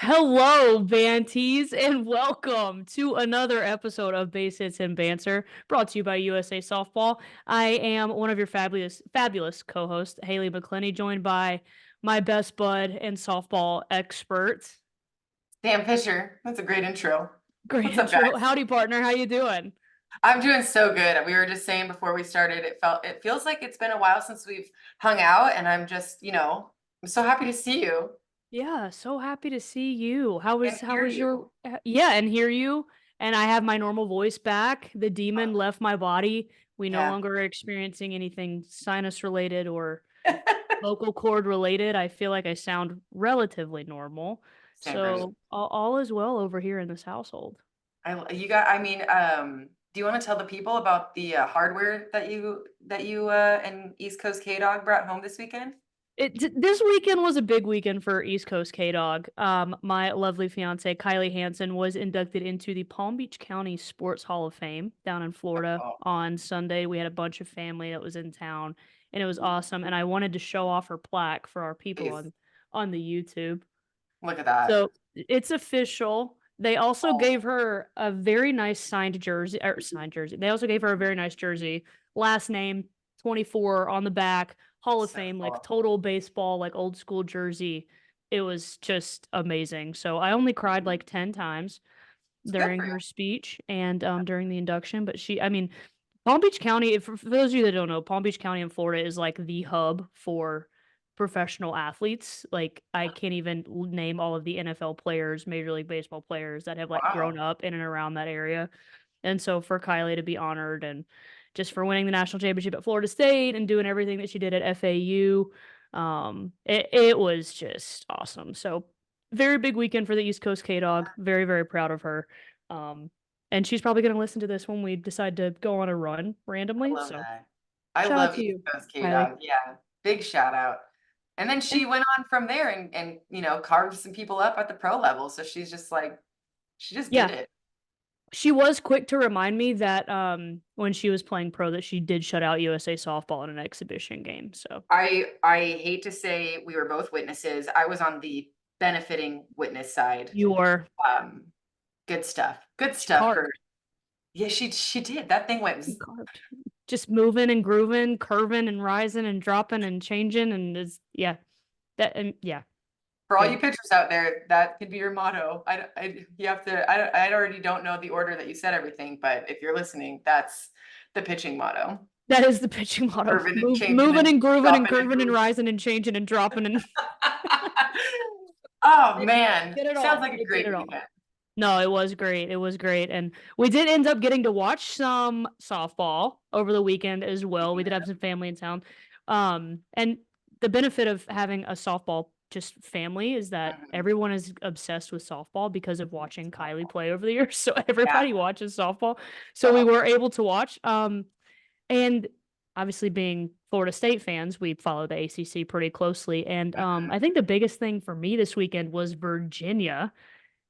Hello, Banties, and welcome to another episode of Base Hits Banter, brought to you by USA Softball. I am one of your fabulous co-hosts, Haley McClenny, joined by my best bud and softball expert. Sam Fisher. That's a great intro. Great What's up, guys? intro. Howdy, partner. How you doing? I'm doing so good. We were just saying before we started, it feels like it's been a while since we've hung out, and I'm just, I'm so happy to see you Yeah, so happy to see you. How and was how hear was you. your yeah, and hear you. And I have my normal voice back. The demon left my body. We no Yeah. longer are experiencing anything sinus related or vocal cord related. I feel like I sound relatively normal. Same for me. So all is well over here in this household. Do you want to tell the people about the hardware that you and East Coast K Dog brought home this weekend? This weekend was a big weekend for East Coast K Dog. My lovely fiance Kylie Hansen was inducted into the Palm Beach County Sports Hall of Fame down in Florida Oh, on Sunday. We had a bunch of family that was in town, and it was awesome. And I wanted to show off her plaque for our people please. on the YouTube. Look at that. So it's official. They also Oh, gave her a very nice signed jersey, or signed jersey. They also gave her a very nice jersey. Last name 24 on the back, Hall of so Fame, like cool. total baseball, like old school jersey. It was just amazing. So I only cried like 10 times It's good during for you. her speech and during the induction. But I mean, Palm Beach County, for those of you that don't know, Palm Beach County in Florida is like the hub for professional athletes. Like I can't even name all of the NFL players, Major League Baseball players that have like Wow. grown up in and around that area. And so for Kylie to be honored and just for winning the national championship at Florida State and doing everything that she did at FAU, it was just awesome. So very big weekend for the East Coast K Dog. Very, very proud of her. Um, and she's probably going to listen to this when we decide to go on a run I randomly. love So that. I shout out love to East you, Coast K Kylie. Dog. Yeah. Big shout out. And then And she went on from there and carved some people up at the pro level. So she's just like, she just did yeah, it. she was quick to remind me that when she was playing pro that she did shut out USA softball in an exhibition game. So I hate to say we were both witnesses. I was on the benefiting witness side. you were Um, good stuff. Good she stuff for carved. yeah, she did. That thing went She carved. Just moving and grooving, curving and rising and dropping and changing and is yeah. That and yeah, for all you good. pitchers out there, that could be your motto. You have to. I already don't know the order that you said everything, but if you're listening, that's the pitching motto. That is the pitching motto. Curving and changing Moving and and grooving and dropping and curving and grooving. rising and changing and dropping and Oh it man, did it sounds all. like a It did great it all. weekend. No, it was great. It was great. And we did end up getting to watch some softball over the weekend as well. We did have some family in town. And the benefit of having a softball just family is that Mhm. everyone is obsessed with softball because of watching Kylie play over the years. So everybody Yeah. watches softball. So we Oh, were able to watch. And obviously being Florida State fans, we follow the ACC pretty closely. And mhm. I think the biggest thing for me this weekend was Virginia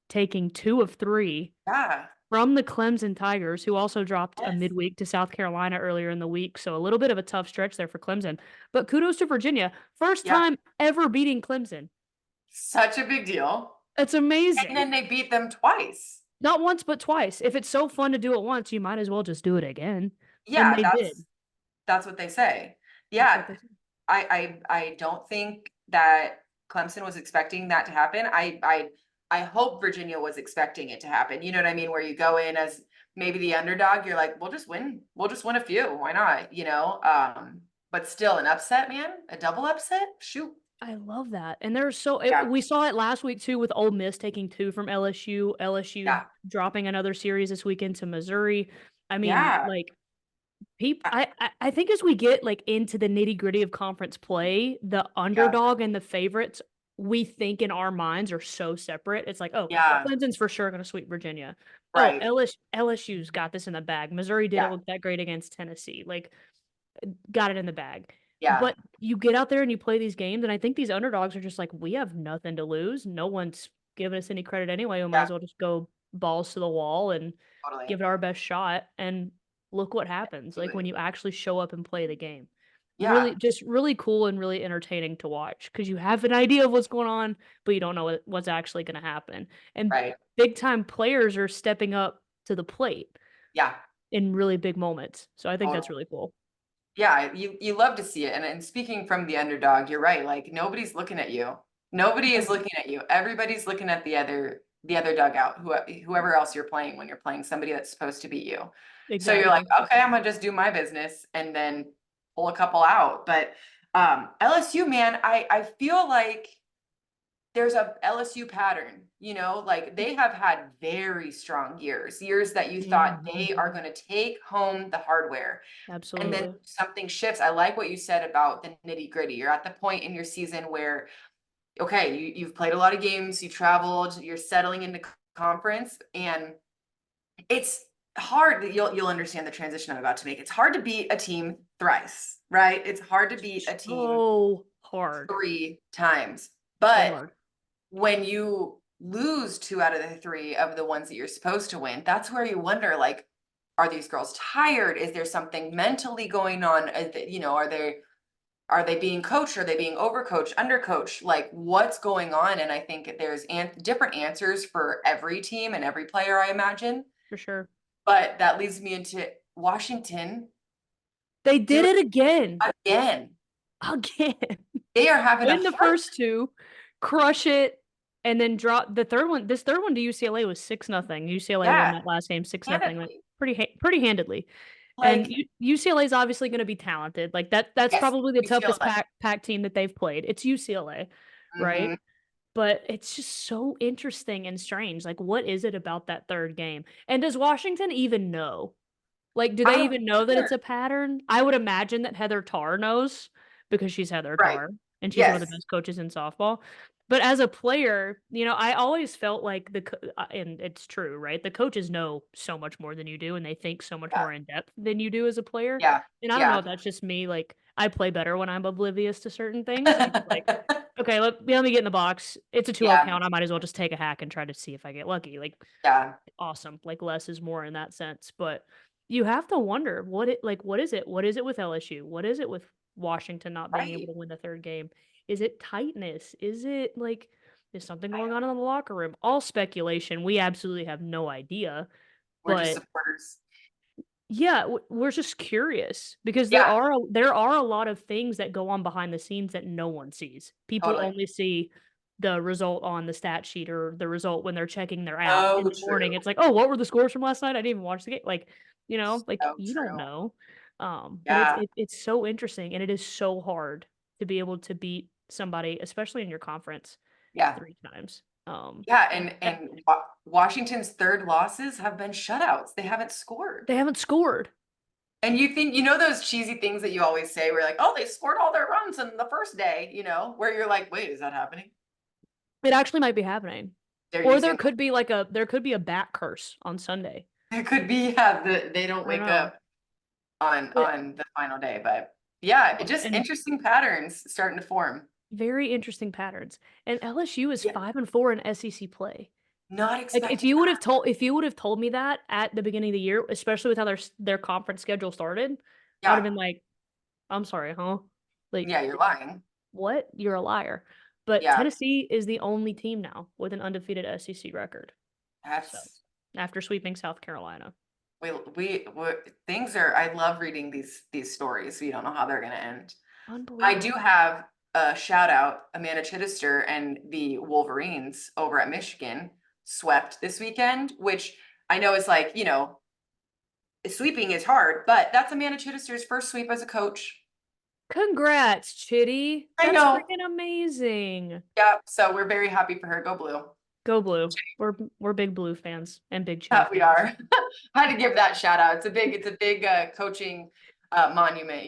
taking 2 of 3 Yeah. from the Clemson Tigers, who also dropped a Yes. midweek to South Carolina earlier in the week. So a little bit of a tough stretch there for Clemson. But kudos to Virginia. First Yeah. time ever beating Clemson. Such a big deal. That's And amazing. then they beat them twice. Not once, but twice. If it's so fun to do it once, you might as well just do it again. And Yeah, they did. that's what they say. That's what Yeah, they said. I don't think that Clemson was expecting that to happen. I hope Virginia was expecting it to happen. You know what I mean? Where you go in as maybe the underdog, you're like, we'll just win. We'll just win a few. Why not? But still an upset, man, a double upset. Shoot. I love that. And there's Yeah, we saw it last week too with Ole Miss taking 2 from LSU, LSU yeah, dropping another series this weekend to Missouri. I mean, yeah, like people uh, I think as we get like into the nitty-gritty of conference play, the yeah, underdog and the favorites we think in our minds are so separate. It's like, oh, yeah. Clemson's for sure going to sweep Virginia. Oh, Right. LSU's got this in the bag. Missouri didn't Yeah, look that great against Tennessee. Like got it in the bag. yeah, But you get out there and you play these games, and I think these underdogs are just like, we have nothing to lose. No one's giving us any credit anyway. We might yeah. as well just go balls to the wall and Totally. give it our best shot. And look what happens, Do like when it. you actually show up and play the game. Yeah, really cool and really entertaining to watch because you have an idea of what's going on, but you don't know what's actually gonna happen. And right. big time players are stepping up to the plate Yeah, in really big moments. So I think totally. that's really cool. Yeah, you love to see it. And speaking from the underdog, you're right. Like nobody's looking at you. Nobody is No, looking at you. Everybody's looking at the other dugout, whoever else you're playing when you're playing somebody that's supposed to beat you. So you're like, exactly. okay, I'm gonna just do my business and then pull a couple out. But LSU, man, I feel like there's a LSU pattern, like they have had very strong years that you thought Mhm. they are going to take home the hardware. And then Absolutely. something shifts. I like what you said about the nitty gritty. You're at the point in your season where, okay, you've played a lot of games, you traveled, you're settling into conference, and it's hard. You'll understand the transition I'm about to make. It's hard to beat a team thrice, right? It's hard to beat a team So hard. 3 times. So But hard. when you lose 2 out of the 3 of the ones that you're supposed to win, that's where you wonder, like, are these girls tired? Is there something mentally going on? Are they being coached? Are they being overcoached, undercoached? Like, what's going on? And I think there's different answers for every team and every player, I imagine. For sure. But that leads me into Washington They did doing it again. it again. Again. They are having a Win the heart first 2, crush it, and then drop the 3rd one. This 3rd one to UCLA was 6-0. UCLA won yeah, that last game 6-0, like, handedly. pretty handedly. And Like, UCLA is obviously gonna be talented, like, that's yes, probably the we feel toughest like. pack team that they've played. It's UCLA, right? Mhm. But it's just so interesting and strange, like, what is it about that 3rd game? And does Washington even know? Like, do I they don't even know that either. it's a pattern? I would imagine that Heather Tarr knows because she's Heather Right. Tarr, and she's one of the Yes. best coaches in softball. But as a player, I always felt like and it's true, right? The coaches know so much more than you do, and they think so much Yeah. more in depth than you do as a player. Yeah. And I don't know Yeah. if that's just me, like, I play better when I'm oblivious to certain things. I'm just like, "Okay, let me get in the box. It's a 2-0 Yeah. count. I might as well just take a hack and try to see if I get lucky." Like, Yeah. awesome. Like less is more in that sense. But you have to wonder what is it? What is it with LSU? What is it with Washington not being able Right. to win the 3rd game? Is it tightness? Is it like is something I going don't on in the locker room? All speculation. We absolutely have no idea. We're just But supporters. yeah, we're just curious because Yeah, there are a lot of things that go on behind the scenes that no one sees. People totally. only see the result on the stat sheet or the result when they're checking their app in So the true. morning. It's like, "Oh, what were the scores from last night? I didn't even watch the game." Like, like So you don't true. know. But Yeah. it's so interesting and it is so hard to be able to beat somebody, especially in your conference, Yeah. 3 times. Yeah. And Washington's third losses have been shutouts. They haven't scored. They haven't scored. And you think, those cheesy things that you always say where you're like, oh, they scored all their runs in the first day, where you're like, wait, is that happening? It actually might be happening. They're Or using, there could be a bat curse on Sunday. it could be, yeah, they don't I don't wake know. up on But the final day. But yeah, it just and interesting patterns starting to form. very interesting patterns. And LSU is Yeah. 5-4 in SEC play. Not Like expecting if you would have told me that at the beginning of the year, especially with how their conference schedule started, I would have Yeah. been like, "I'm sorry, huh? Like, Yeah, you're lying. what? You're a liar." But Yeah. Tennessee is the only team now with an undefeated SEC record. So, That's after sweeping South Carolina. we things are I love reading these stories. We don't know how they're gonna end. I do Unbelievable. have a shout out. Amanda Chittister and the Wolverines over at Michigan swept this weekend, which I know is like, sweeping is hard, but that's Amanda Chittister's first sweep as a coach. Congrats, Chitty. I That's know. freaking amazing. Yeah, so we're very happy for her. Go blue. Go Blue. We're big Blue fans and Big Chitty Yeah, we fans. are. I had to give that shout out. It's a big coaching monument,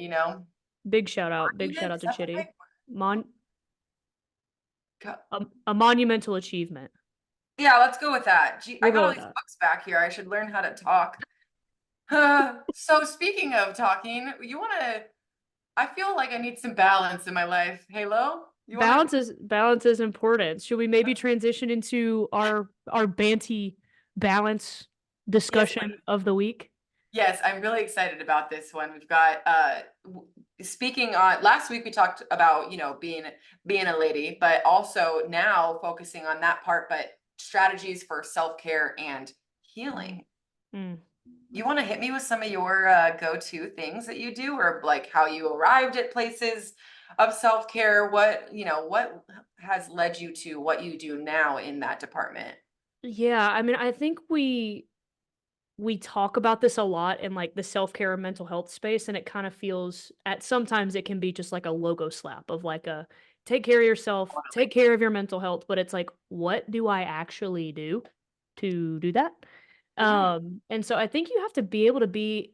Big shout Monument, out is to that the Chitty. right Mon word? a monumental achievement. Yeah, let's go with that. Gee, I We'll got go all with these that. books back here. I should learn how to talk. So speaking of talking, I feel like I need some balance in my life. Halo, you wanna Balance is important. Should we maybe transition into our Banty balance yes, discussion of the week? Yes, I'm really excited about this one. We've got speaking on last week we talked about, being a lady, but also now focusing on that part, but strategies for self-care and Mm, healing. mm. You want to hit me with some of your go-to things that you do, or like how you arrived at places of self-care? What has led you to what you do now in that department? Yeah, I mean, I think we talk about this a lot in like the self-care and mental health space, and it kind of feels at sometimes it can be just like a logo slap of like a take care of yourself, take care of your mental health, but it's like what do I actually do to do that? Mhm. And so I think you have to be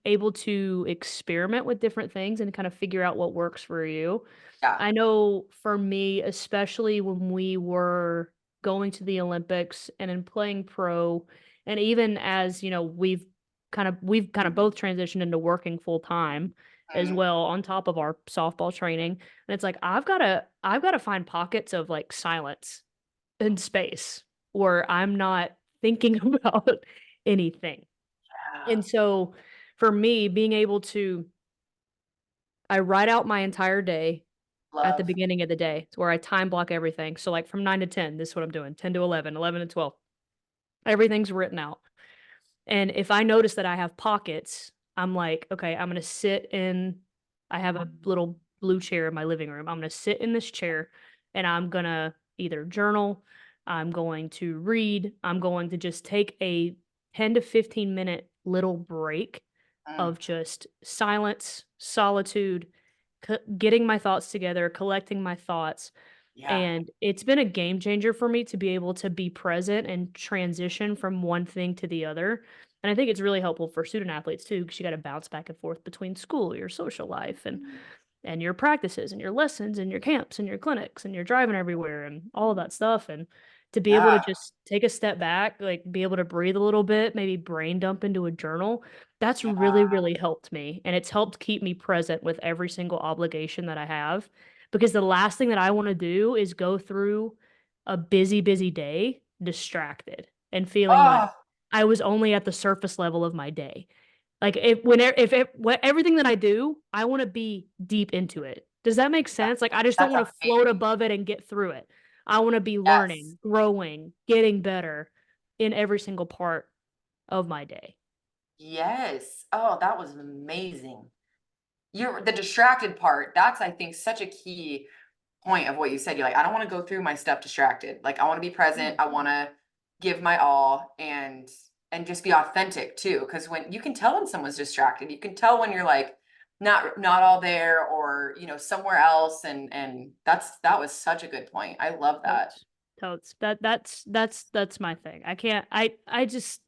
able to experiment with different things and kind of figure out what works for you. Yeah. I know for me, especially when we were going to the Olympics and in playing pro, and even as, we've kind of both transitioned into working full time as Mhm. well on top of our softball training. And it's like I've gotta find pockets of like silence and space where I'm not thinking about anything. Yeah. And so for me, being able to I write out my entire day at the Love. beginning of the day. It's where I time block everything. So, like, from 9 to 10, this is what I'm doing, 10 to 11, 11 to 12. Everything's written out. And if I notice that I have pockets, I'm like, "Okay, I'm gonna sit in." I have a little blue chair in my living room. I'm gonna sit in this chair, and I'm gonna either journal, I'm going to read, I'm going to just take a 10 to 15-minute little break Mm. of just silence, solitude, getting my thoughts together, collecting my thoughts, Yeah. and it's been a game changer for me to be able to be present and transition from one thing to the other. And I think it's really helpful for student athletes too, because you got to bounce back and forth between school, your social life, and your practices and your lessons and your camps and your clinics and you're driving everywhere and all of that stuff. And to be able to Yeah. just take a step back, like be able to breathe a little bit, maybe brain dump into a journal, that's Yeah. really, really helped me. And it's helped keep me present with every single obligation that I have. Because the last thing that I want to do is go through a busy, busy day distracted and feeling like Oh, I was only at the surface level of my day. Like, if what everything that I do, I wanna be deep into it. Does that make yeah. sense? Like, I just don't That's wanna float amazing. above it and get through it. I wanna be Yes. learning, growing, getting better in every single part of my day. Yes. Oh, that was amazing. You're the distracted part. That's, I think, such a key point of what you said. You're like, I don't want to go through my stuff distracted. Like, I want to be present. Mm, I want to give my all and just be authentic too. Because when you can tell when someone's distracted, you can tell when you're like not all there or somewhere else. And that was such a good point. I love that. totes, totes. That's my thing. I just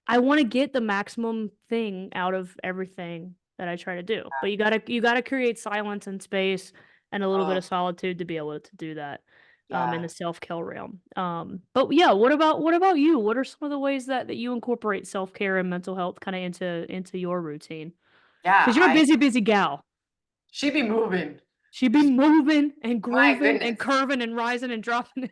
I wanna get the maximum thing out of everything that I try to do, but you gotta create silence and space and a little bit Oh of solitude to be able to do that, in yeah. the self-care realm. But yeah, what about you? What are some of the ways that you incorporate self-care and mental health kinda into your routine? Yeah. Because 'Cause you're a I busy, busy gal. she be moving. She be moving and My grooving and goodness. curving and rising and dropping,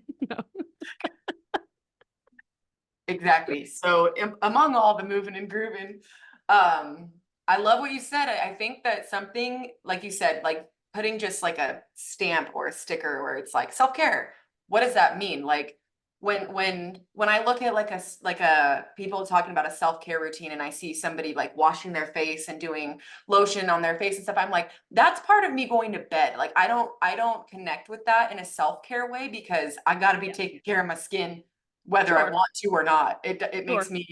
Exactly. So among all the moving and grooving, um, I love what you said. I think that something like you said, like putting just like a stamp or a sticker where it's like self-care. What does that mean? Like when I look at like a people talking about a self-care routine and I see somebody like washing their face and doing lotion on their face and stuff, I'm like, that's part of me going to bed. Like I don't connect with that in a self-care way because I got to be Yeah. taking care of my skin whether I Sure, want to or not. It makes sure. me,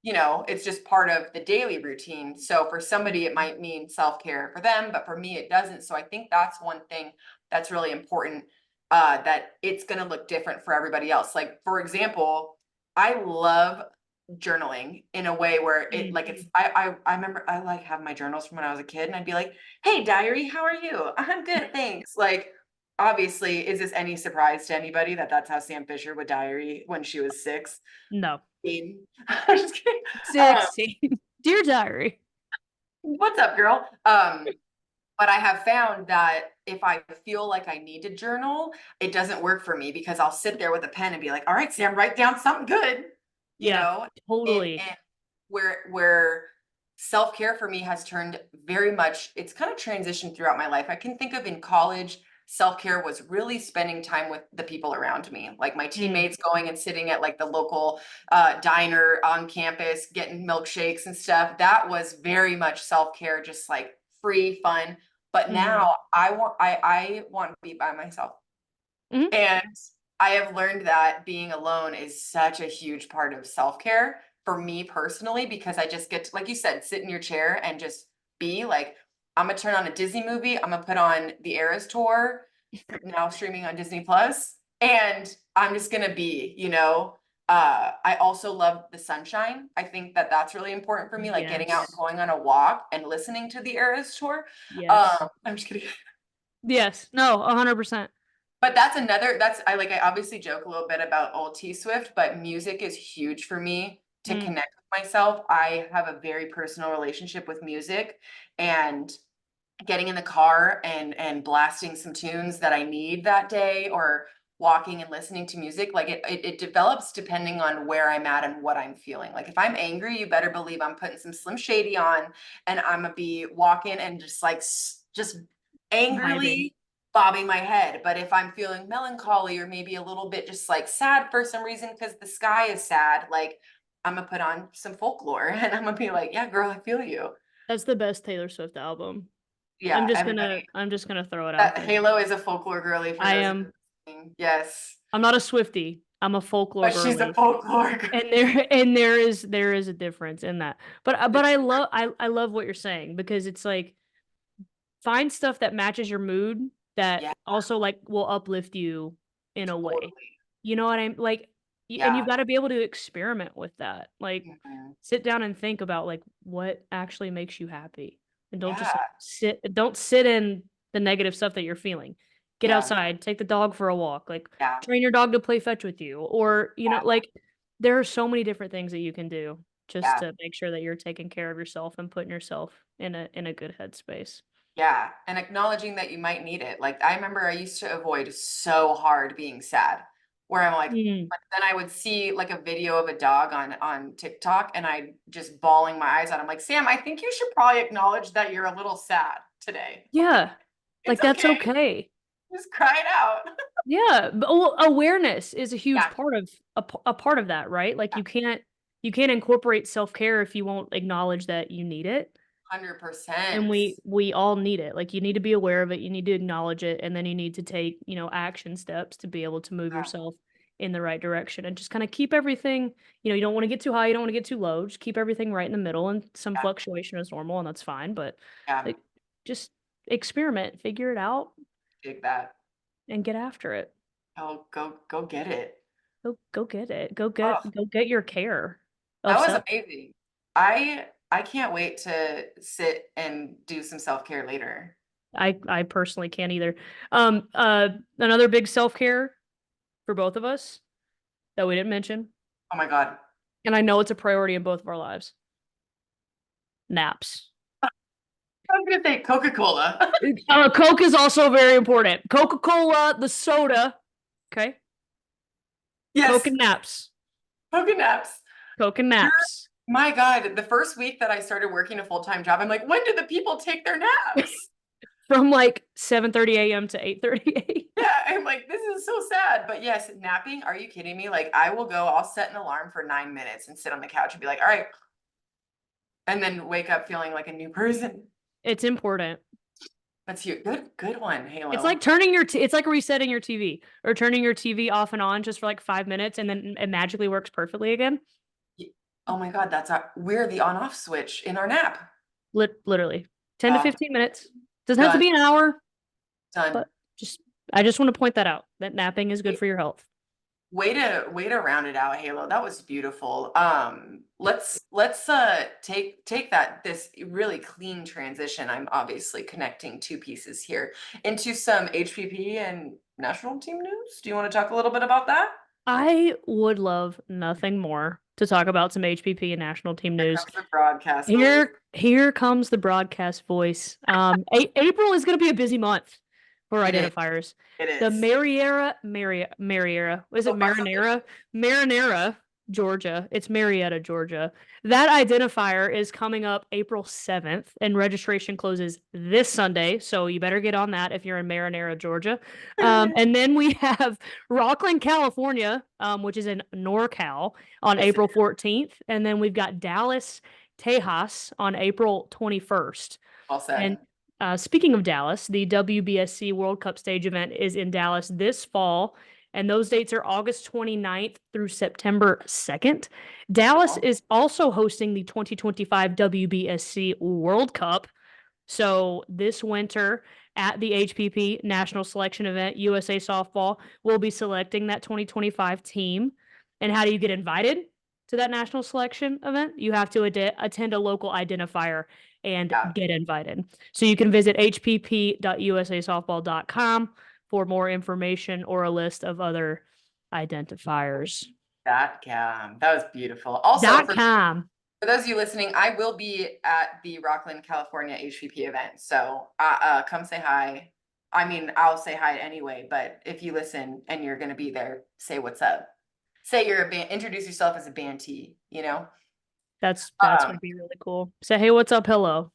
it's just part of the daily routine. So for somebody, it Mhm. might mean self-care for them, but for me, it doesn't. So I think that's one thing that's really important, that it's going to look different for everybody else. Like, for example, I love journaling in a way where it Mm. like I remember I like have my journals from when I was a kid and I'd be like, "Hey diary, how are you?" "I'm good, thanks." Like obviously, is this any surprise to anybody that that's how Sam Fisher would diary when she was 6? No. I'm just kidding. Um, 16. Dear diary. what's up, girl? But I have found that if I feel like I need to journal, it doesn't work for me because I'll sit there with a pen and be like, "All right, Sam, write down something good," you Yeah, know? And totally. where self-care for me has turned very much, it's kind of transitioned throughout my life. I can think of in college, self-care was really spending time with the people around me, like my Mm, teammates going and sitting at like the local diner on campus, getting milkshakes and stuff. That was very much self-care, just like free fun. But mhm, now I want to be by myself. mhm. And I have learned that being alone is such a huge part of self-care for me personally, because I just get to, like you said, sit in your chair and just be like, I'm gonna turn on a Disney movie, I'm gonna put on the Eras Tour, now streaming on Disney Plus, and I'm just gonna be, you know. I also love the sunshine. I think that that's really important for me, like getting out and Yes. going on a walk and listening to the Eras Tour. Yes. I'm just kidding. Yes. No, 100%. But that's another, that's, I obviously joke a little bit about old T Swift, but music is huge for me to Mm, connect with myself. I have a very personal relationship with music, and getting in the car and blasting some tunes that I need that day, or walking and listening to music, like it develops depending on where I'm at and what I'm feeling. Like if I'm angry, you better believe I'm putting some Slim Shady on, and I'm gonna be walking and just like just vibing. angrily bobbing my head. But if I'm feeling melancholy or maybe a little bit just like sad for some reason because the sky is sad, like I'm gonna put on some folklore and I'm gonna be like, yeah, girl, I feel you. That's the best Taylor Swift album. Yeah, I'm just gonna throw it out that there. Halo is a folklore girly for I those of am you listening. Yes, I'm not a Swiftie. I'm a folklore but she's a girly. folklore girl. And there is a difference in that. But I love what you're saying, because it's like, find stuff that matches your mood, that Yeah, also like will uplift you in a way. totally. You know what I'm like, and you've Yeah. got to be able to experiment with that. Like, Mhm. sit down and think about like what actually makes you happy, and don't Yeah, just like don't sit in the negative stuff that you're feeling. Get yeah, outside, take the dog for a walk, like yeah, train your dog to play fetch with you, or yeah, like there are so many different things that you can do just yeah, to make sure that you're taking care of yourself and putting yourself in a good headspace. yeah. And acknowledging that you might need it. Like I remember I used to avoid so hard being sad, where I'm like, Mm. but then I would see like a video of a dog on TikTok, and I just bawling my eyes out. I'm like, Sam, I think you should probably acknowledge that you're a little sad today. Yeah. It's Like, that's okay. okay. Just cry it out. Yeah, but, well, awareness is a huge Yeah, part of a part of that, right? Like, yeah, you can't incorporate self-care if you won't acknowledge that you need it, and 100%. we all need it. Like, you need to be aware of it, you need to acknowledge it, and then you need to take, action steps to be able to move Yeah, yourself in the right direction, and just kinda keep everything, you don't wanna get too high, you don't wanna get too low, just keep everything right in the middle, and some yeah, fluctuation is normal, and that's fine, but, yeah. like, just experiment, figure it out, Dig that. and get after it. Go get it. Go get it. Oh, Go get your care that of was self. amazing. I can't wait to sit and do some self-care later. I personally can't either. Another big self-care for both of us that we didn't mention, Oh my God. and I know it's a priority in both of our lives. Naps. I was gonna say Coca-Cola. Coke is also very important. Coca-Cola, the soda. Okay. Coke Yes, and naps. Coca naps. Coke and You're, naps. my God, the first week that I started working a full-time job, I'm like, when do the people take their naps? From like 7:30 a.m. to 8:30 a.m. Yeah, I'm like, this is so sad. But yes, napping, are you kidding me? Like, I will go, I'll set an alarm for 9 minutes and sit on the couch and be like, all right, and then wake up feeling like a new person. It's important. That's you. Good one, It's like Halo. it's like resetting your TV, or turning your TV off and on just for like 5 minutes, and then it magically works perfectly again. Y- Oh my God, we're the on-off switch in our nap. Literally 10 to Uh, 15 minutes. Doesn't have to done, be an hour, done. but just I just want to point that out, that napping is good for your health. Way to round it out, Halo. That was beautiful. Let's take that this really clean transition. I'm obviously connecting two pieces here into some HPP and national team news. Do you want to talk a little bit about that? I would love nothing more to talk about some HPP and national team Here news. comes the broadcast voice. Here comes the broadcast voice. April is going to be a busy month for It is. identifiers. It The is. Mariera, was it So far, so good. Marinara? Marinara. Georgia. It's Marietta, Georgia. That identifier is coming up April 7th, and registration closes this Sunday. So you better get on that if you're in Marinara, Georgia. And then we have Rockland, California, which is in NorCal on Yes, April 14th. And then we've got Dallas, Tejas on April 21st. well And said. speaking of Dallas, the WBSC World Cup stage event is in Dallas this fall, and those dates are August 29th through September 2nd. Dallas Cool. is also hosting the 2025 WBSC World Cup. So this winter at the HPP National Selection Event, USA Softball will be selecting that 2025 team. And how do you get invited to that national selection event? You have to attend a local identifier and Yeah, get invited. So you can visit hpp.usasoftball.com for more information or a list of other identifiers. that was beautiful. Also, Dot com. for those of you listening, I will be at the Rockland, California HPP event. So come say hi. I mean, I'll say hi anyway, but if you listen and you're going to be there, say what's up. Say you're a band, introduce yourself as a bantee, you know? That's Um, gonna be really cool. Say, hey, what's up? Hello.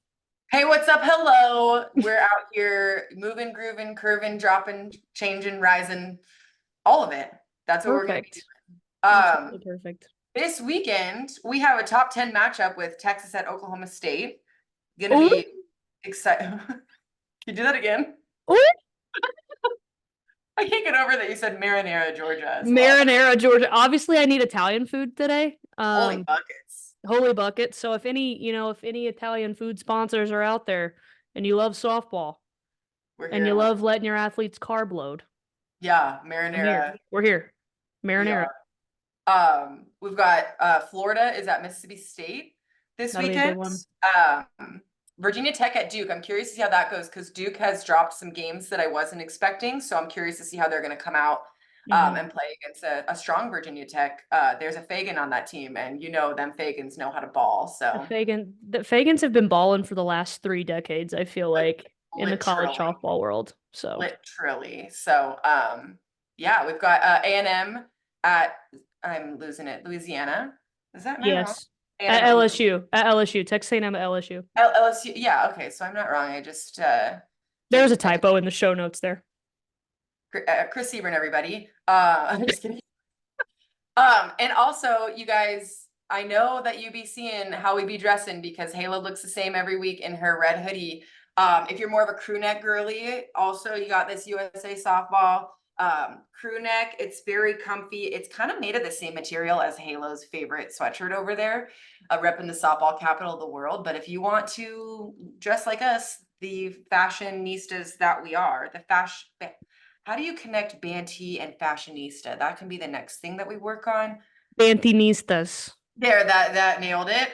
hey, what's up? Hello. We're out here moving, grooving, curving, dropping, changing, rising, all of it. That's what we're going to be Perfect. doing. Absolutely perfect. This weekend, we have a top 10 matchup with Texas at Oklahoma State. Gonna Oh, be excited. Can you do that again? oh, I can't get over that you said Marinara, Georgia as well. Marinara, Georgia. Obviously, I need Italian food today. Holy buckets. Holy bucket. So if any Italian food sponsors are out there and you love softball We're and here. you love letting your athletes carb load, Yeah, I'm here. Marinara. We're here. We Marinara. are. We've got Florida is at Mississippi State this That'll be a good weekend. one. Virginia Tech at Duke. I'm curious to see how that goes because Duke has dropped some games that I wasn't expecting. So I'm curious to see how they're going to come out and play against a strong Virginia Tech. There's a Fagan on that team, and you know them Fagans know how to ball. So The Fagans have been balling for the last 3 decades, I feel li- like, in the college literally, softball world. So literally. So yeah, we've got A&M at I'm losing it. Louisiana. Is that am I wrong? yes. A&M At at Louisiana. LSU. At LSU. Texas A&M at LSU. LSU. Yeah, okay. So I'm not wrong. I just There's a I just typo in the show notes there. Chris Sebern, everybody. I'm just kidding. And also, you guys, I know that you be seeing how we be dressing because Halo looks the same every week in her red hoodie. If you're more of a crew neck girly, also you got this USA softball crew neck. It's very comfy. It's kind of made of the same material as Halo's favorite sweatshirt over there, repping the softball capital of the world. But if you want to dress like us, the fashionistas that we are, the fashion. How do you connect Banty and fashionista? That can be the next thing that we work on. Bantinistas. There, that nailed it.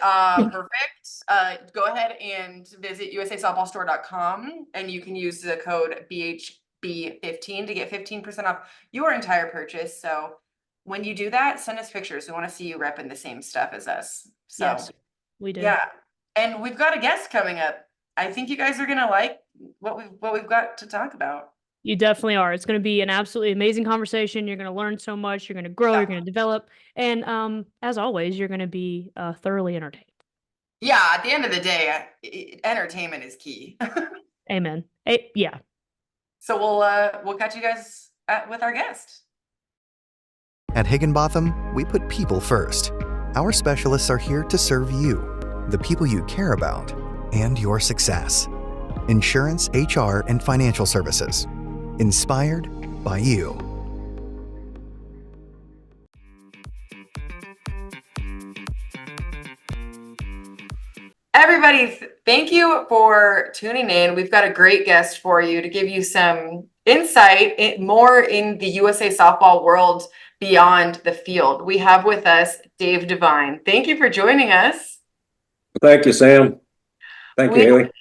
Perfect. Go ahead and visit usasoftballstore.com and you can use the code BHB15 to get 15% off your entire purchase. So when you do that, send us pictures. We want to see you repping the same stuff as us. So Yes, we do. yeah. And we've got a guest coming up. I think you guys are gonna like what we've got to talk about. You definitely are. It's going to be an absolutely amazing conversation. You're going to learn so much. You're going to grow. You're Yeah. going to develop. And as always, you're going to be thoroughly entertained. Yeah, at the end of the day, entertainment is key. Amen. Yeah. So we'll catch you guys with our guest. At Higginbotham, we put people first. Our specialists are here to serve you, the people you care about, and your success. Insurance, HR, and financial services. Inspired by you. Everybody, thank you for tuning in. We've got a great guest for you to give you some insight more in the USA softball world beyond the field. We have with us Dave Devine. Thank you for joining us. Thank you, Sam. Thank you, Haley.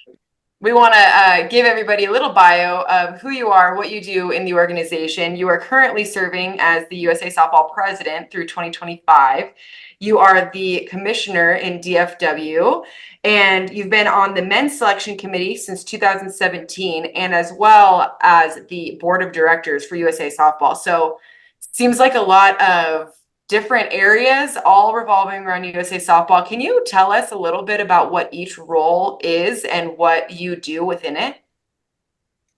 We want to give everybody a little bio of who you are, what you do in the organization. You are currently serving as the USA Softball President through 2025. You are the commissioner in DFW, and you've been on the men's selection committee since 2017, and as well as the board of directors for USA Softball. So seems like a lot of different areas, all revolving around USA softball. Can you tell us a little bit about what each role is and what you do within it?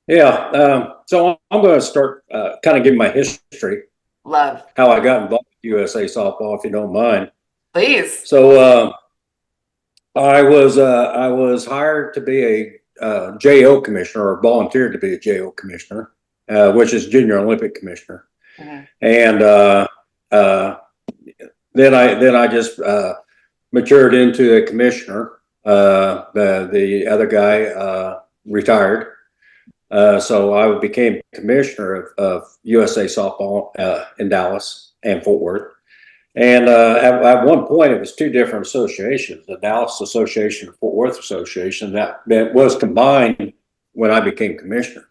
Yeah, so I'm going to start kind of giving my history, Love. how I got involved with USA softball, if you don't mind. Please. So I was hired to be a JO commissioner, or volunteered to be a JO commissioner, which is Junior Olympic Commissioner. And then I just matured into a commissioner. The other guy retired. So I became commissioner of USA softball in Dallas and Fort Worth. And at one point, it was two different associations: the Dallas Association and Fort Worth Association. That was combined when I became commissioner.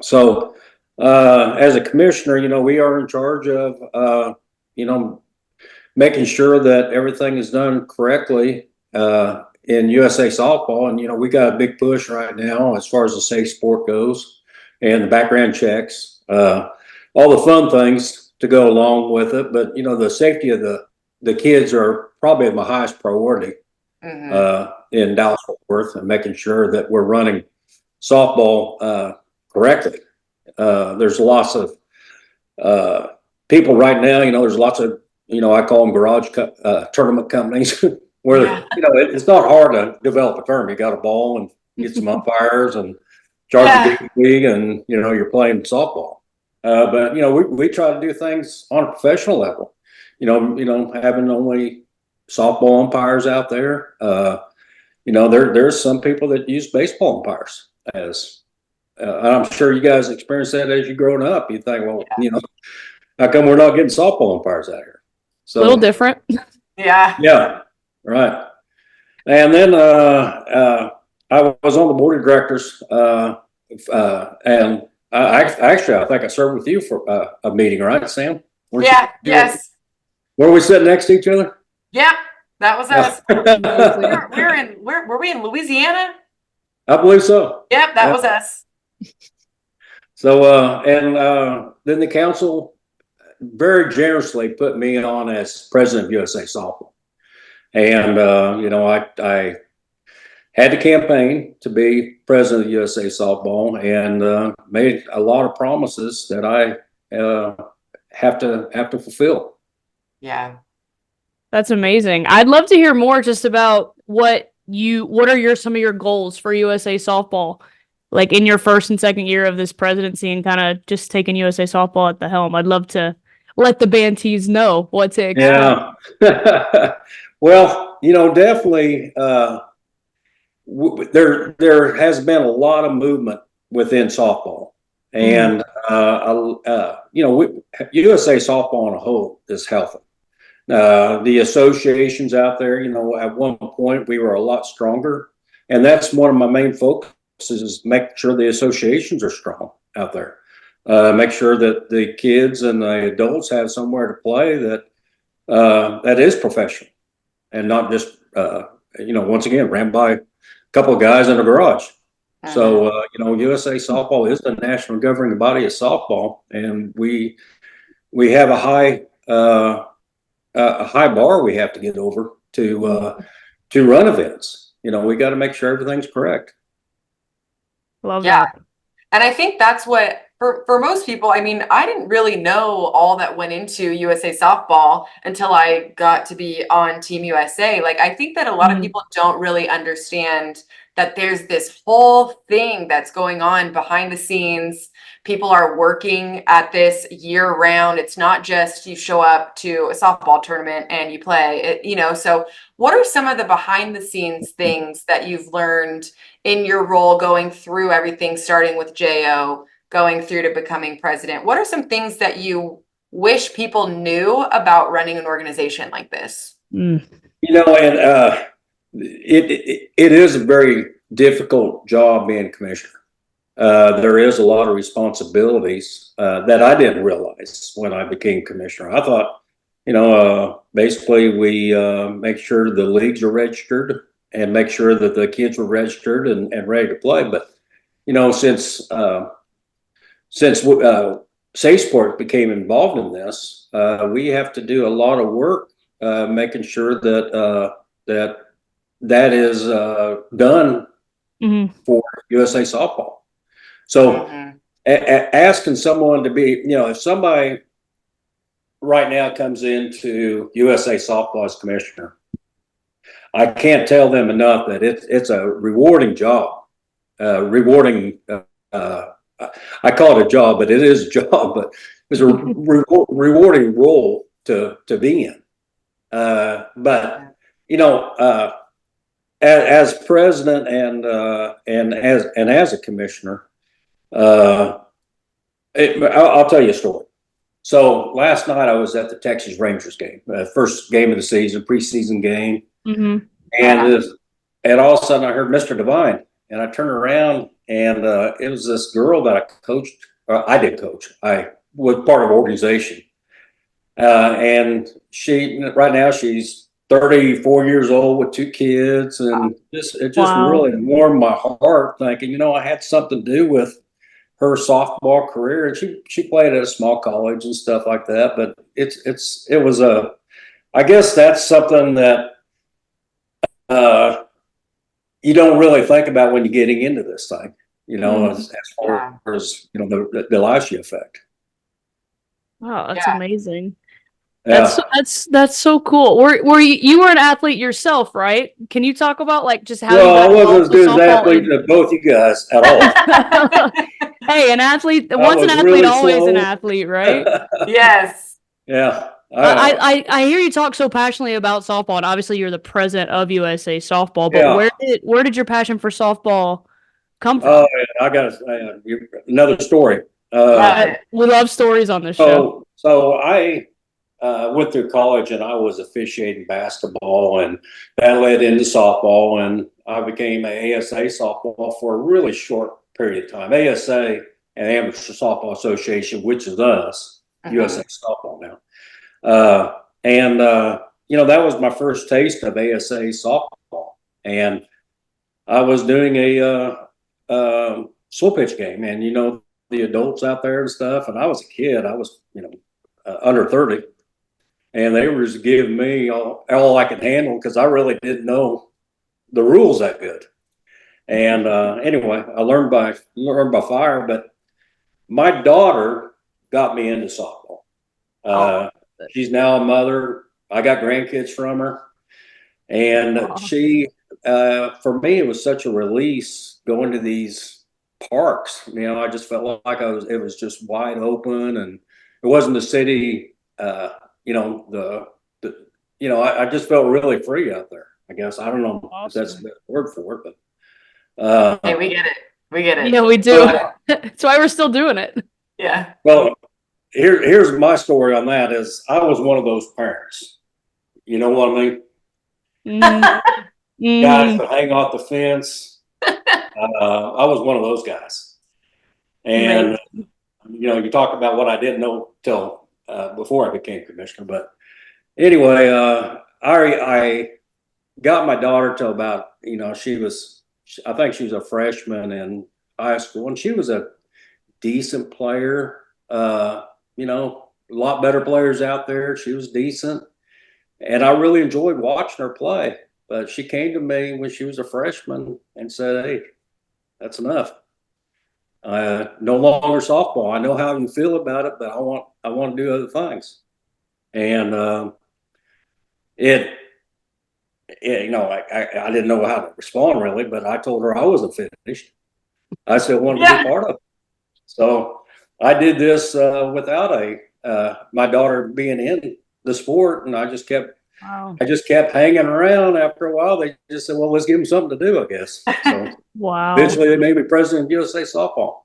So as a commissioner, we are in charge of making sure that everything is done correctly in USA softball. And we got a big push right now as far as the safe sport goes, and the background checks, all the fun things to go along with it. But the safety of the kids are probably my highest priority in Dallas Fort Worth, and making sure that we're running softball correctly. There's lots of people right now. There's lots of I call them garage tournament companies where it's not hard to develop a tournament. You got a ball and get some umpires and charge a big league, and you're playing softball. But we try to do things on a professional level. Having only softball umpires out there. There's some people that use baseball umpires as. I'm sure you guys experienced that as you growing up. You think, well, how come we're not getting softball umpires out here? So a little different. Yeah, right. And then I was on the board of directors, and I think I served with you for a meeting, right, Sam? Yes. Were we sitting next to each other? Yeah, that was us. Were we in Louisiana? I believe so. Yep, that was us. So then the council very generously put me on as president of USA Softball. And, I had to campaign to be president of USA Softball, and made a lot of promises that I have to fulfill. Yeah. That's amazing. I'd love to hear more just about what are some of your goals for USA Softball, like in your first and second year of this presidency, and kind of just taking USA Softball at the helm. I'd love to let the Bantees know what to expect. Yeah. Well, definitely there has been a lot of movement within softball, and USA softball on a whole is healthy. The associations out there, at one point we were a lot stronger, and that's one of my main focuses, is make sure the associations are strong out there. Make sure that the kids and the adults have somewhere to play that is professional, and not just once again ran by a couple of guys in a garage. So USA softball is the national governing body of softball, and we have a high bar we have to get over to run events. We got to make sure everything's correct. Love that. And I think that's what, for most people, I mean, I didn't really know all that went into USA softball until I got to be on Team USA. Like, I think that a lot of people don't really understand that there's this whole thing that's going on behind the scenes. People are working at this year round. It's not just you show up to a softball tournament and you play it, so what are some of the behind the scenes things that you've learned in your role, going through everything, starting with JO, going through to becoming president? What are some things that you wish people knew about running an organization like this? And it is a very difficult job being a commissioner. There is a lot of responsibilities that I didn't realize when I became commissioner. I thought, basically we make sure the leagues are registered and make sure that the kids were registered and ready to play. But, since Safe Sport became involved in this, we have to do a lot of work making sure that is done Mhm. for USA softball. So asking someone to be, if somebody right now comes into USA softball as commissioner, I can't tell them enough that it's a rewarding job, rewarding. I call it a job, but it is a job. But it's a rewarding role to be in. But as president and as a commissioner, I'll tell you a story. So last night I was at the Texas Rangers game, first game of the season, preseason game, and all of a sudden I heard Mr. Devine, and I turned around and it was this girl that I coached. I did coach. I was part of an organization, and right now she's 34 years old with 2 kids, and it just really warmed my heart, thinking, I had something to do with her softball career, and she played at a small college and stuff like that. But it was I guess that's something that you don't really think about when you're getting into this thing, as far as the lives you affect. Wow, that's amazing. Yeah. That's so cool. Were you were an athlete yourself, right? Can you talk about just how you Well, got I wasn't as good as athlete and... as both you guys at all. Hey, an athlete, once an athlete, really always slow. An athlete, right? Yes. Yeah. I hear you talk so passionately about softball, and obviously you're the president of USA Softball. But where did your passion for softball come from? Oh, I got another story. We love stories on this show. So I went through college and I was officiating basketball, and that led into softball, and I became an ASA softball for a really short period of time. ASA and Amateur Softball Association, which is us, USA Softball now. That was my first taste of ASA softball, and I was doing a slow pitch game, and the adults out there and stuff, and I was a kid. I was under 30, and they were just giving me all I could handle because I really didn't know the rules that good. And anyway, I learned by fire. But my daughter got me into softball. She's now a mother. I got grandkids from her, and she, for me, it was such a release going to these parks. I just felt like it was just wide open, and it wasn't the city. I just felt really free out there. I guess I don't know if that's the word for it, but hey, we get it. We get it. Yeah, we do. That's why we're still doing it. Yeah. Well, here's my story on that. Is I was one of those parents. You know what I mean? Guys that hang off the fence. I was one of those guys, and you talk about what I didn't know till before I became commissioner. But anyway, I got my daughter till about I think she was a freshman in high school, and she was a decent player. A lot better players out there. She was decent, and I really enjoyed watching her play. But she came to me when she was a freshman and said, "Hey, that's enough. No longer softball. I know how you feel about it, but I want to do other things." And I didn't know how to respond really, but I told her I wasn't finished. I still wanted to be part of it. So I did this without my daughter being in the sport, and I just kept hanging around. After a while, they just said, "Well, let's give them something to do, I guess." So eventually they made me president of USA Softball.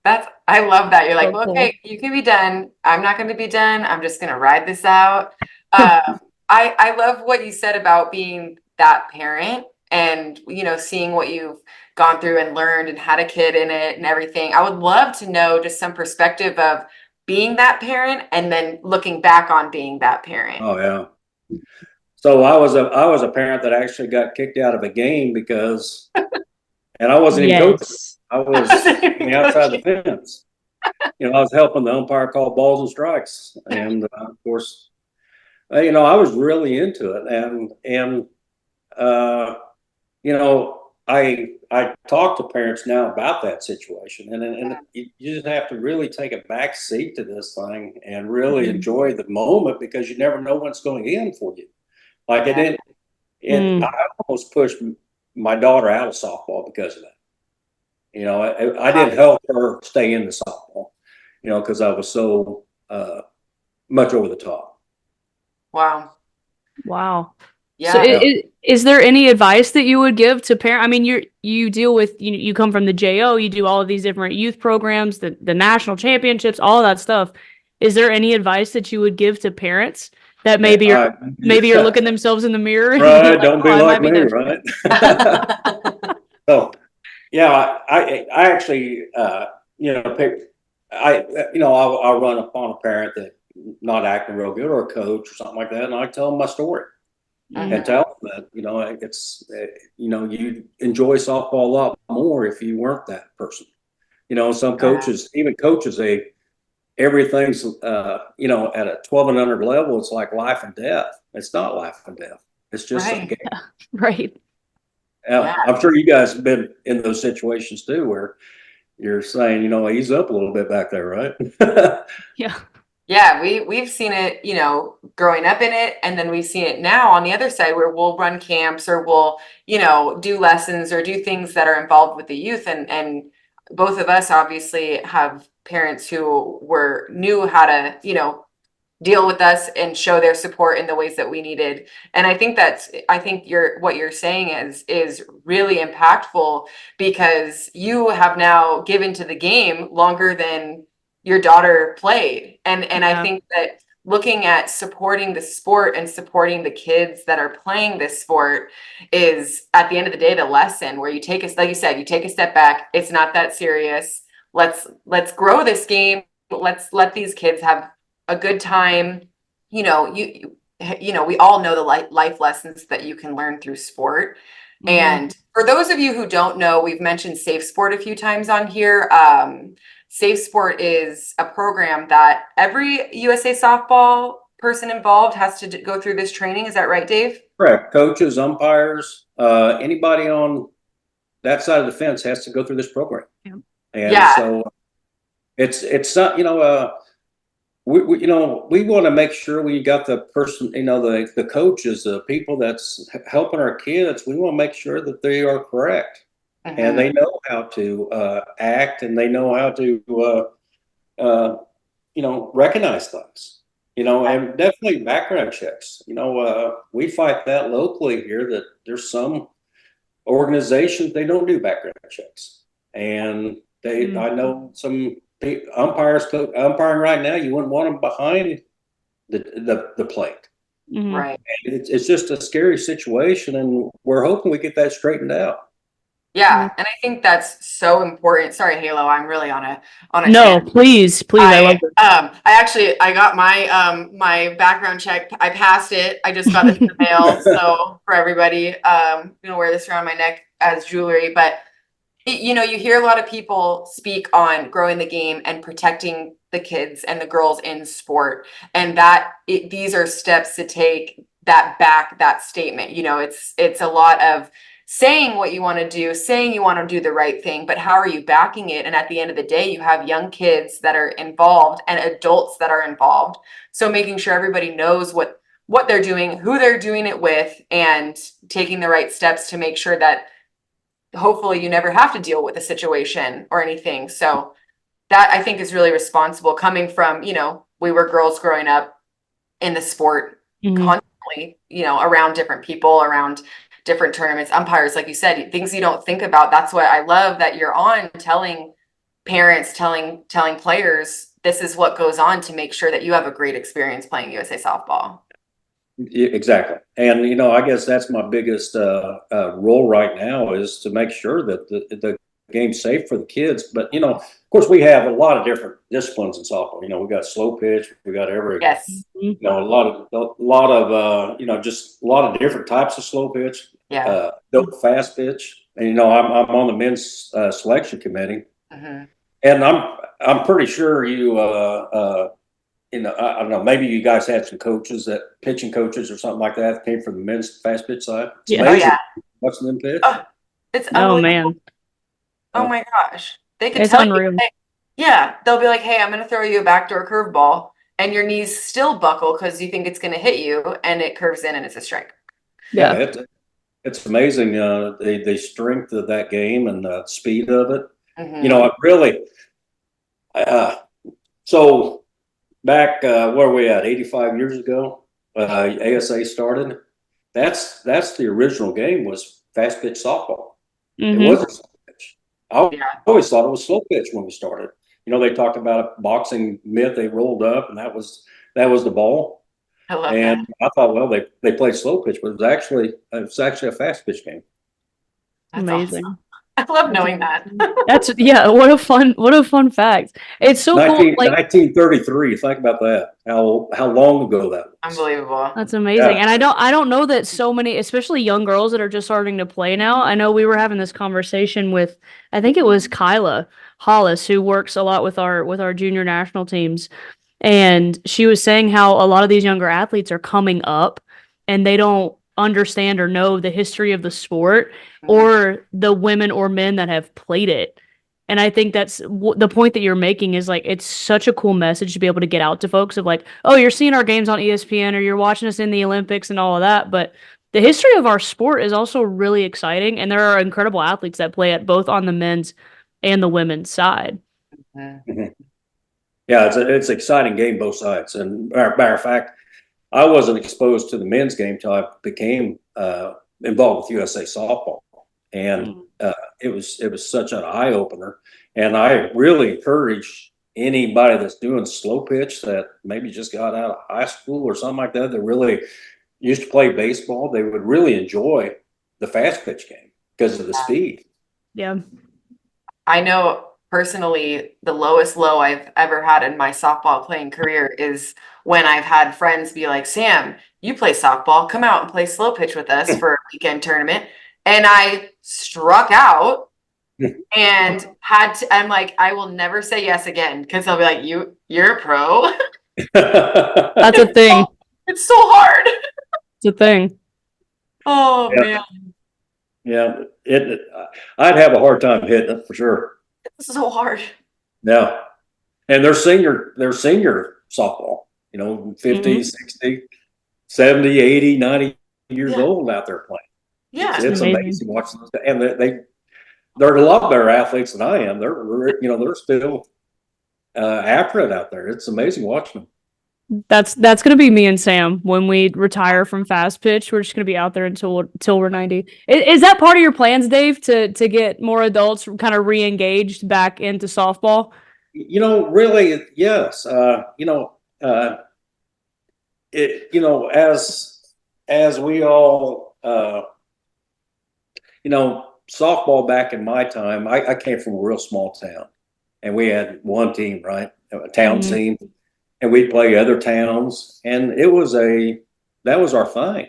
I love that. You're like, well, okay, you can be done. I'm not going to be done. I'm just going to ride this out. I love what you said about being that parent and, seeing what you've gone through and learned and had a kid in it and everything. I would love to know just some perspective of being that parent and then looking back on being that parent. Oh, yeah. So I was a parent that actually got kicked out of a game because, and I wasn't even coaching. I was outside the fence. I was helping the umpire call balls and strikes. And of course, I was really into it. And uh, I talk to parents now about that situation, and you just have to really take a back seat to this thing and really enjoy the moment, because you never know what's going in for you. Like I almost pushed my daughter out of softball because of that. I didn't help her stay into softball, because I was so much over the top. Wow. Wow. Yeah. So is there any advice that you would give to parents? I mean, you deal with, you come from the JO, you do all of these different youth programs, the national championships, all that stuff. Is there any advice that you would give to parents that maybe you're looking themselves in the mirror? And Right, like, don't be I like might be me, that right? So, yeah, I actually, I'll run upon a parent that not acting real good, or a coach or something like that, and I tell them my story and tell them that, it's, you enjoy softball a lot more if you weren't that person. Some coaches, even coaches, everything's, at a 12 and under level, it's like life and death. It's not life and death. It's just a game. right. I'm sure you guys have been in those situations too, where you're saying, ease up a little bit back there, right? Yeah. Yeah, we've seen it, growing up in it, and then we've seen it now on the other side, where we'll run camps, or we'll, do lessons or do things that are involved with the youth. And both of us obviously have parents who knew how to, deal with us and show their support in the ways that we needed. And I think what you're saying is really impactful, because you have now given to the game longer than your daughter played. And I think that looking at supporting the sport and supporting the kids that are playing this sport is, at the end of the day, the lesson where you take like you said, you take a step back. It's not that serious. Let's grow this game. Let's let these kids have a good time. We all know the life lessons that you can learn through sport. And for those of you who don't know, we've mentioned Safe Sport a few times on here. Safe Sport is a program that every USA softball person involved has to go through this training. Is that right, Dave? Correct. Coaches, umpires, anybody on that side of the fence has to go through this program. And so it's not, we want to make sure we got the person, the coaches, the people that's helping our kids. We want to make sure that they are correct. And they know how to act, and they know how to, recognize things, and definitely background checks. We fight that locally here, that there's some organizations, they don't do background checks. And I know some umpires umpiring right now, you wouldn't want them behind the plate. Right. And it's just a scary situation, and we're hoping we get that straightened out. Yeah, and I think that's so important. Sorry, Halo, I'm really on a No, tangent. please, I love it. I got my my background check. I passed it. I just got this in the mail. So for everybody, I'm gonna wear this around my neck as jewelry. But you hear a lot of people speak on growing the game and protecting the kids and the girls in sport, and these are steps to take that statement. It's a lot of saying what you want to do, saying you want to do the right thing, but how are you backing it? And at the end of the day, you have young kids that are involved and adults that are involved. So making sure everybody knows what they're doing, who they're doing it with, and taking the right steps to make sure that hopefully you never have to deal with a situation or anything. So that, I think, is really responsible, coming from, we were girls growing up in the sport constantly, around different people, around different tournaments, umpires, like you said, things you don't think about. That's what I love that you're on, telling parents, telling players, this is what goes on to make sure that you have a great experience playing USA softball. Yeah, exactly. And, I guess that's my biggest role right now, is to make sure that the game's safe for the kids. But, of course, we have a lot of different disciplines in softball. We got slow pitch, we got Yes. a lot of just a lot of different types of slow pitch. Fast pitch. And, I'm on the men's selection committee. And I'm pretty sure you, I don't know, maybe you guys had some coaches pitching coaches or something like that came from the men's fast pitch side. It's Yeah. Oh amazing yeah. watching them pitch. Oh, it's Oh unbelievable. man, Oh my gosh. They could it's tell you, unreal. like, yeah, they'll be like, hey, I'm going to throw you a backdoor curveball, and your knees still buckle because you think it's going to hit you, and it curves in and it's a strike. Yeah, Yeah. it's amazing, the strength of that game and the speed of it. Mhm. You know, it really, so back, where were we at, 85 years ago, ASA started. That's the original game was fast pitch softball. It Mm-hmm. wasn't slow pitch. I Yeah. always thought it was slow pitch when we started. You know, they talked about a boxing mitt they rolled up, and that was the ball. I love And that. I thought, well, they played slow pitch, but it was actually a fast pitch game. That's Amazing. awesome. I love knowing that. That's yeah. What a fun fact. It's so cool. Like 1933. Think about that. How long ago that was. Unbelievable. that's amazing. Yeah. And I don't know that so many, especially young girls that are just starting to play now. I know we were having this conversation with, I think it was Kyla Hollis, who works a lot with our junior national teams. And she was saying how a lot of these younger athletes are coming up and they don't understand or know the history of the sport or the women or men that have played it. And I think that's the point that you're making is like, it's such a cool message to be able to get out to folks of like, oh, you're seeing our games on ESPN or you're watching us in the Olympics and all of that. But the history of our sport is also really exciting. And there are incredible athletes that play it both on the men's and the women's side. Mhm. Yeah, it's an exciting game both sides. And matter of fact, I wasn't exposed to the men's game till I became involved with USA softball, and it was such an eye opener. And I really encourage anybody that's doing slow pitch that maybe just got out of high school or something like that really used to play baseball. They would really enjoy the fast pitch game because of the speed. Yeah. I know personally the lowest low I've ever had in my softball playing career is when I've had friends be like, Sam, you play softball, come out and play slow pitch with us for a weekend tournament. And I struck out and I'm like, I will never say yes again because they'll be like, you're a pro. That's a thing. It's so hard. It's a thing. Oh Yeah. man, Yeah, I'd have a hard time hitting it for sure. it's so hard. Yeah. And they're senior softball, 50, 60, 70, 80, 90 years Yeah. old out there playing. Yeah. It's amazing. amazing watching those guys. And they're a lot better athletes than I am. They're still after it out there. It's amazing watching them. That's gonna be me and Sam when we retire from fast pitch. We're just gonna be out there until we're 90. Is that part of your plans, Dave, to get more adults kind of re-engaged back into softball? Really, yes. As we all, softball back in my time, I came from a real small town and we had one team, right? A town Mhm. team, and we'd play other towns, and that was our thing.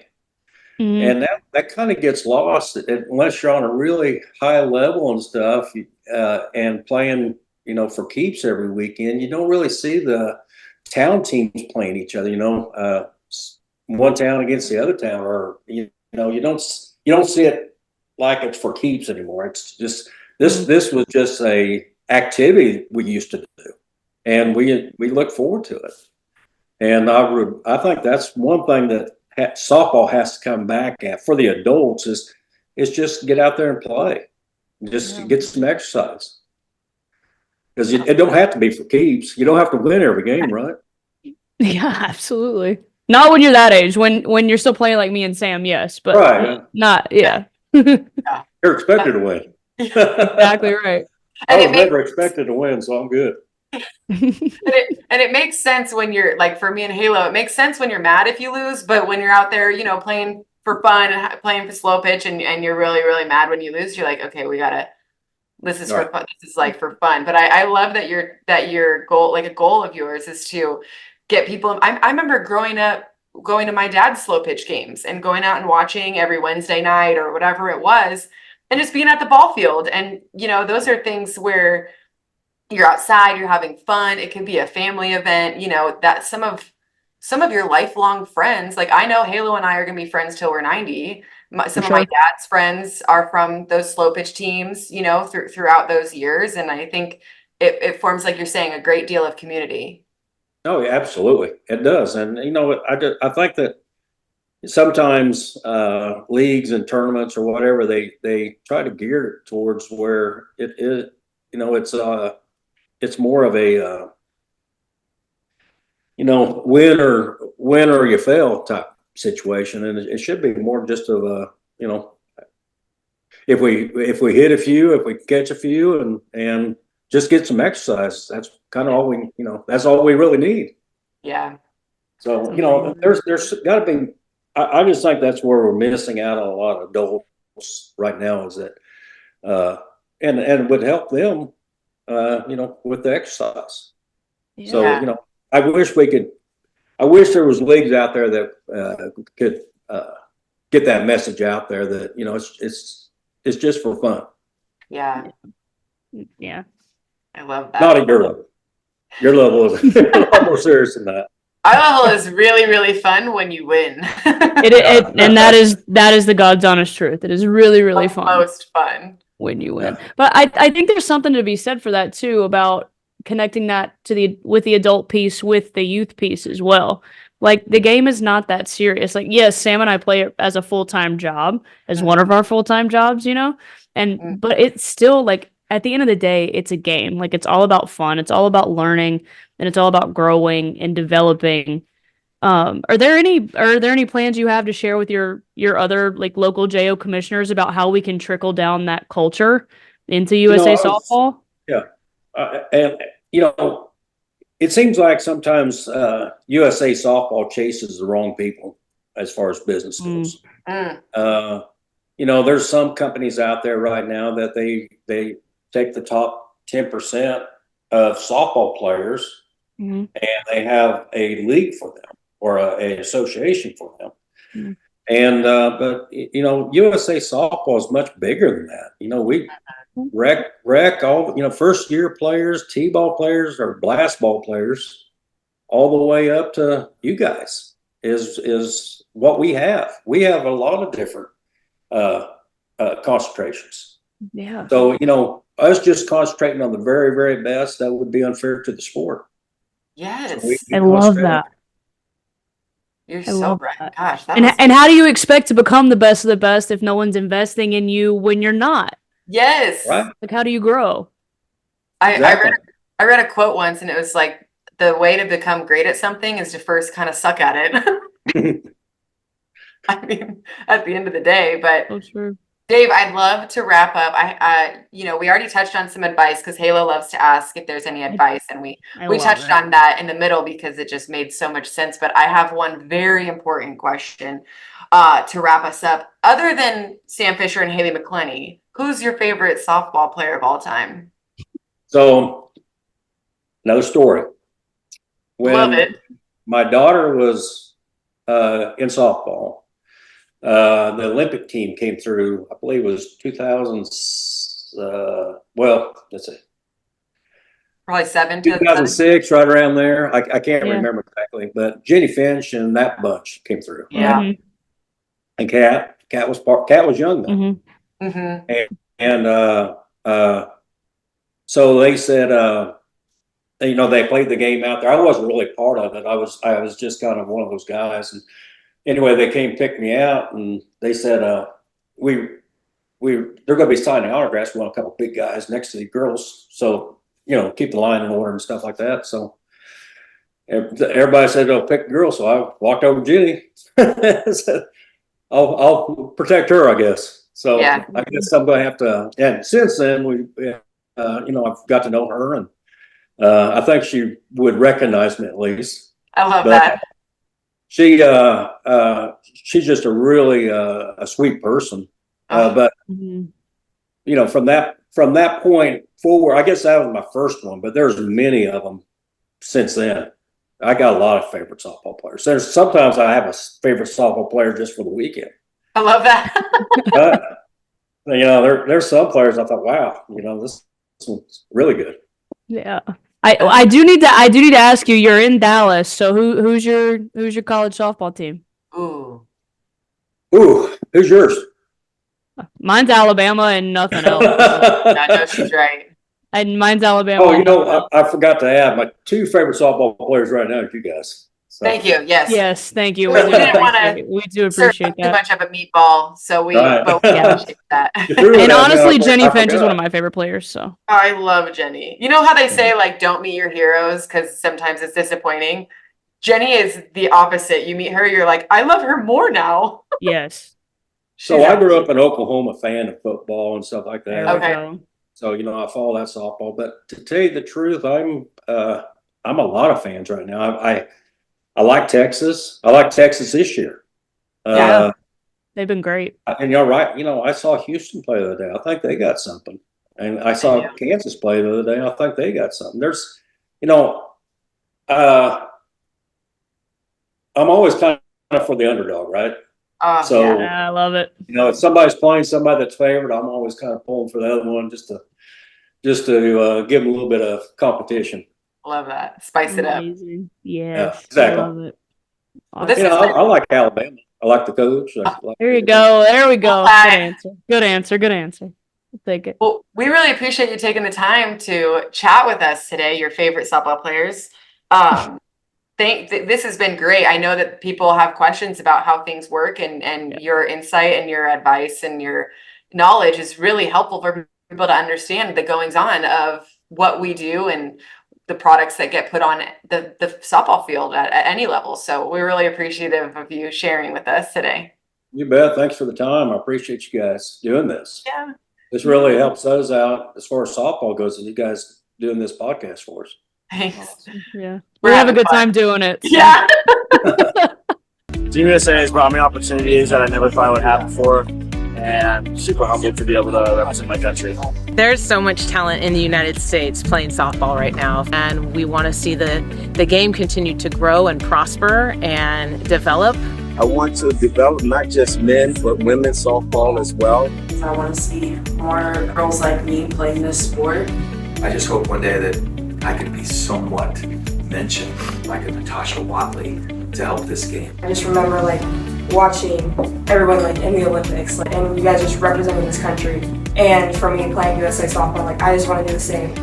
Mhm. And that kind of gets lost unless you're on a really high level and stuff, and playing, for keeps every weekend. You don't really see the town teams playing each other. One town against the other town, or you don't see it like it's for keeps anymore. It's just this was just a activity we used to do, and we look forward to it. And I think that's one thing that softball has to come back at for the adults is just get out there and play, just get some exercise. Because it don't have to be for keeps. You don't have to win every game, right? Yeah, absolutely. Not when you're that age. When you're still playing like me and Sam, yes, but Right. not. Yeah. You're expected to win. Exactly right. I And was never expected to win, so I'm good. it makes sense when you're like, for me in Halo, it makes sense when you're mad if you lose, but when you're out there, playing for fun and playing for slow pitch and you're really, really mad when you lose, you're like, okay, this is for fun. This is like for fun. But I love that your goal, like a goal of yours, is to get people. I remember growing up, going to my dad's slow pitch games and going out and watching every Wednesday night or whatever it was, and just being at the ball field. And those are things where you're outside, you're having fun. It could be a family event, you know, that some of your lifelong friends, like I know Halo and I are going to be friends till we're 90. Some of my sure. dad's friends are from those slow pitch teams, you know, throughout those years. And I think it forms, like you're saying, a great deal of community. Oh, yeah, absolutely. It does. And, you know, I think that sometimes leagues and tournaments or whatever, they try to gear it towards where it is, you know, it's more of a, you know, win or you fail type situation. And it should be more just of a, you know, if we hit a few, if we catch a few and just get some exercise, that's kind of all we, you know, that's all we really need. Yeah. So, you know, there's got to be, I just think that's where we're missing out on a lot of adults right now is that, and it would help them, you know, with the exercise. Yeah. So, you know, I wish there was leagues out there that could get that message out there that, you know, it's just for fun. Yeah. Yeah. I love that. Not at your level. Your level is a lot more serious than that. Our level is really, really fun when you win. And that is the God's honest truth. It is really, really fun Most fun when you win. But I think there's something to be said for that too, about connecting that with the adult piece with the youth piece as well. Like the game is not that serious. Like, yes, Sam and I play it as a full-time job, as one of our full-time jobs, you know? But it's still like at the end of the day, it's a game. Like it's all about fun. It's all about learning and it's all about growing and developing. Are there any plans you have to share with your other like local JO commissioners about how we can trickle down that culture into USA softball? Yeah. And, you know, it seems like sometimes USA softball chases the wrong people as far as business goes. You know, there's some companies out there right now that they take the top 10% of softball players and they have a league for them or a association for them. And but you know, USA softball is much bigger than that. You know, we rec all, you know, first year players, T-ball players or blast ball players, all the way up to you guys is what we have. We have a lot of different concentrations. Yeah. So, you know, us just concentrating on the very, very best, that would be unfair to the sport. Yes. So I love that. You're so right. That. Gosh, and how do you expect to become the best of the best if no one's investing in you when you're not? Yes. Right. Like, how do you grow? I read a quote once and it was like, the way to become great at something is to first kind of suck at it. I mean, at the end of the day, but Oh, true. Dave, I'd love to wrap up. You know, we already touched on some advice because Halo loves to ask if there's any advice, and we touched on that in the middle because it just made so much sense. But I have one very important question to wrap us up. Other than Sam Fisher and Haley McClenny, who's your favorite softball player of all time? So, another story. Love it. My daughter was in softball, the Olympic team came through, I believe it was 2000, well, let's see. Probably 2006, right around there. I can't remember exactly, but Jenny Finch and that bunch came through. Yeah. Right? And Kat was young then. And so they said, you know, they played the game out there. I wasn't really part of it. I was just kind of one of those guys. And anyway, they came pick me out and they said, they're going to be signing autographs. We want a couple big guys next to the girls. So, you know, keep the line in order and stuff like that. So everybody said, "Oh, pick the girl." So I walked over to Jenny. Said, I'll protect her, I guess. So I guess I'm going to have to. And since then, you know, I've got to know her, and I think she would recognize me at least. I love that. She's just a really a sweet person. But you know, from that point forward, I guess that was my first one, but there's many of them since then. I got a lot of favorite softball players. Sometimes I have a favorite softball player just for the weekend. I love that. You know, there's some players I thought, wow, you know, this one's really good. Yeah. I do need to ask you, you're in Dallas, so who's your college softball team? Ooh. Ooh, who's yours? Mine's Alabama and nothing else. I know she's right. And mine's Alabama. Oh, and nothing else. I forgot to add my two favorite softball players right now are you guys. So. Thank you. Yes. Yes, thank you. We didn't wanna We do Serve appreciate too that. much of a meatball, so we Right. but we appreciate that. And honestly, Jenny Finch is one of my favorite players. So I love Jenny. You know how they say like don't meet your heroes because sometimes it's disappointing. Jenny is the opposite. You meet her, you're like, I love her more now. yes. So I grew up in Oklahoma, fan of football and stuff like that. There we Okay. go. So I follow that softball. But to tell you the truth, I'm a lot of fans right now. I like Texas. I like Texas this year. Yeah. They've been great. And you're right. I saw Houston play the other day. I think they got something. And I saw Kansas play the other day. I think they got something. There's, I'm always kind of for the underdog, right? So Yeah, I love it. if somebody's playing somebody that's favored, I'm always kind of pulling for the other one just to give them a little bit of competition. Love that. Spice it up. Amazing. Yes, exactly. I love it. Well, this Awesome. I like Alabama. I like the coach. There you go. There we go. Good answer. Good answer. Good answer. I'll take it. Well, we really appreciate you taking the time to chat with us today, your favorite softball players. This has been great. I know that people have questions about how things work, and your insight and your advice and your knowledge is really helpful for people to understand the goings on of what we do and the products that get put on the softball field at any level. So we're really appreciative of you sharing with us today. You bet. Thanks for the time. I appreciate you guys doing this. Yeah. This really helps us out as far as softball goes, and you guys doing this podcast for us. Thanks. Awesome. Yeah. We're We have a having good fun. time doing it. So. Yeah. Team USA has brought me opportunities that I never thought would happen before, and I'm super humbled to be able to represent my country. There's so much talent in the United States playing softball right now, and we want to see the game continue to grow and prosper and develop. I want to develop not just men, but women's softball as well. I want to see more girls like me playing this sport. I just hope one day that I can be somewhat mentioned like a Natasha Watley to help this game. I just remember watching everyone in the Olympics and you guys just representing this country. And for me playing USA softball, I just want to do the same.